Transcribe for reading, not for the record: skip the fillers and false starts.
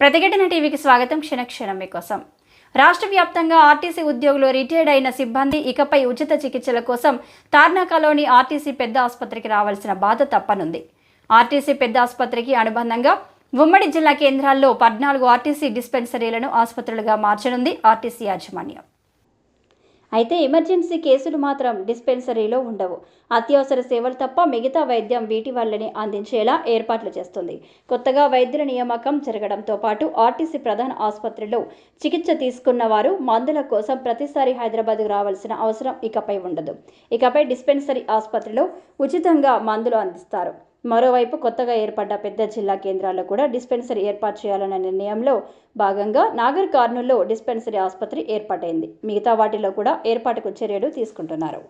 ప్రతిఘటన టీవీకి స్వాగతం. క్షణక్షణం మీకోసం. రాష్ట్ర వ్యాప్తంగా ఆర్టీసీ ఉద్యోగులు రిటైర్డ్ అయిన సిబ్బంది ఇకపై ఉచిత చికిత్సల కోసం తార్నాకలోని ఆర్టీసీ పెద్ద ఆసుపత్రికి రావాల్సిన బాధ తప్పనుంది. ఆర్టీసీ పెద్ద ఆసుపత్రికి అనుబంధంగా ఉమ్మడి జిల్లా కేంద్రాల్లో 14 ఆర్టీసీ డిస్పెన్సరీలను ఆసుపత్రులుగా మార్చనుంది ఆర్టీసీ యాజమాన్యం. అయితే ఎమర్జెన్సీ కేసులు మాత్రం డిస్పెన్సరీలో ఉండవు. అత్యవసర సేవలు తప్ప మిగతా వైద్యం వీటి వల్లనే అందించేలా ఏర్పాట్లు చేస్తుంది. కొత్తగా వైద్యుల నియామకం జరగడంతో పాటు ఆర్టీసీ ప్రధాన ఆసుపత్రిలో చికిత్స తీసుకున్న వారు మందుల కోసం ప్రతిసారి హైదరాబాద్కు రావాల్సిన అవసరం ఇకపై ఉండదు. ఇకపై డిస్పెన్సరీ ఆసుపత్రిలో ఉచితంగా మందులు అందిస్తారు. మరోవైపు కొత్తగా ఏర్పడ్డ పెద్ద జిల్లా కేంద్రాల్లో కూడా డిస్పెన్సరీ ఏర్పాటు చేయాలన్న నిర్ణయంలో భాగంగా నాగర్ కర్నూల్లో డిస్పెన్సరీ ఆసుపత్రి ఏర్పాటైంది. మిగతా వాటిలో కూడా ఏర్పాటుకు చర్యలు తీసుకుంటున్నారు.